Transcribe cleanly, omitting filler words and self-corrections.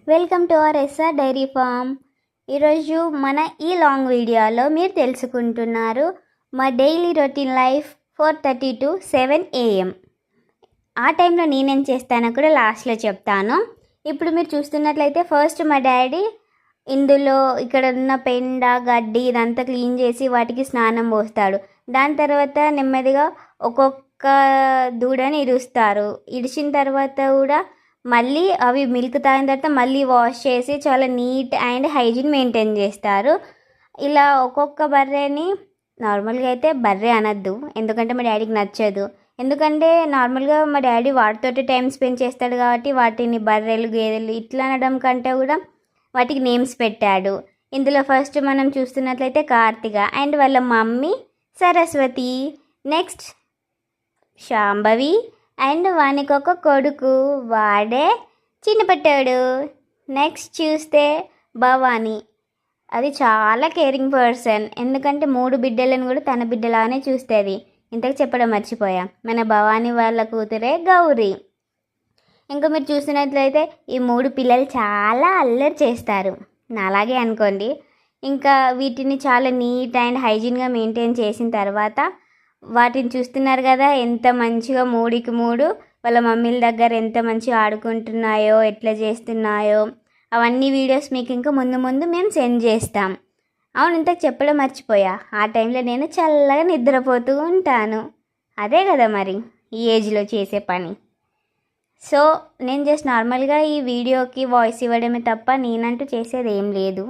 Welcome to our SR dairy farm. ఈరోజు మన ఈ లాంగ్ వీడియోలో మీరు తెలుసుకుంటున్నారు మా daily routine life 4:30 to 7 AM. ఆ టైంలో నేనేం చేస్తానో కూడా లాస్ట్లో చెప్తాను. ఇప్పుడు మీరు చూస్తున్నట్లయితే ఫస్ట్ మా డాడీ ఇందులో ఇక్కడ ఉన్న పెండ గడ్డి ఇదంతా క్లీన్ చేసి వాటికి స్నానం పోస్తాడు. దాని తర్వాత నెమ్మదిగా ఒక్కొక్క దూడని ఇరుస్తారు. ఇడిచిన తర్వాత కూడా మళ్ళీ అవి మిల్క్ తాగిన తర్వాత మళ్ళీ వాష్ చేసి చాలా నీట్ అండ్ హైజీన్ మెయింటైన్ చేస్తారు. ఇలా ఒక్కొక్క బర్రెని నార్మల్గా అయితే బర్రె అనద్దు, ఎందుకంటే మా డాడీకి నచ్చదు. ఎందుకంటే నార్మల్గా మా డాడీ వాటితోటి టైం స్పెండ్ చేస్తాడు కాబట్టి వాటిని బర్రెలు గేదెలు ఇట్లా అనడం కంటే కూడా వాటికి నేమ్స్ పెట్టాడు. ఇందులో ఫస్ట్ మనం చూస్తున్నట్లయితే కార్తిక అండ్ వాళ్ళ mummy Saraswati, next Shambhavi and వానికి ఒక కొడుకు, వాడే చిన్నపట్టాడు. నెక్స్ట్ చూస్తే భవానీ, అది చాలా కేరింగ్ పర్సన్, ఎందుకంటే 3 బిడ్డలను కూడా తన బిడ్డలానే చూస్తుంది. ఇంతకు చెప్పడం మర్చిపోయా, మన భవానీ వాళ్ళ కూతురే గౌరీ. ఇంకా మీరు చూసినట్లయితే ఈ 3 పిల్లలు చాలా అల్లరి చేస్తారు, నాలాగే అనుకోండి. ఇంకా వీటిని చాలా నీట్ అండ్ హైజీన్గా మెయింటైన్ చేసిన తర్వాత వాటిని చూస్తున్నారు కదా ఎంత మంచిగా 3కి 3 వాళ్ళ మమ్మీల దగ్గర ఎంత మంచిగా ఆడుకుంటున్నాయో ఎట్లా చేస్తున్నాయో అవన్నీ వీడియోస్ మీకు ఇంకా ముందు మేము సెండ్ చేస్తాం. అవును, ఇంతకు చెప్పడం మర్చిపోయా, ఆ టైంలో నేను చల్లగా నిద్రపోతూ ఉంటాను. అదే కదా మరి ఈ ఏజ్లో చేసే పని. సో నేను జస్ట్ నార్మల్గా ఈ వీడియోకి వాయిస్ ఇవ్వడమే తప్ప నేనంటూ చేసేది ఏం లేదు.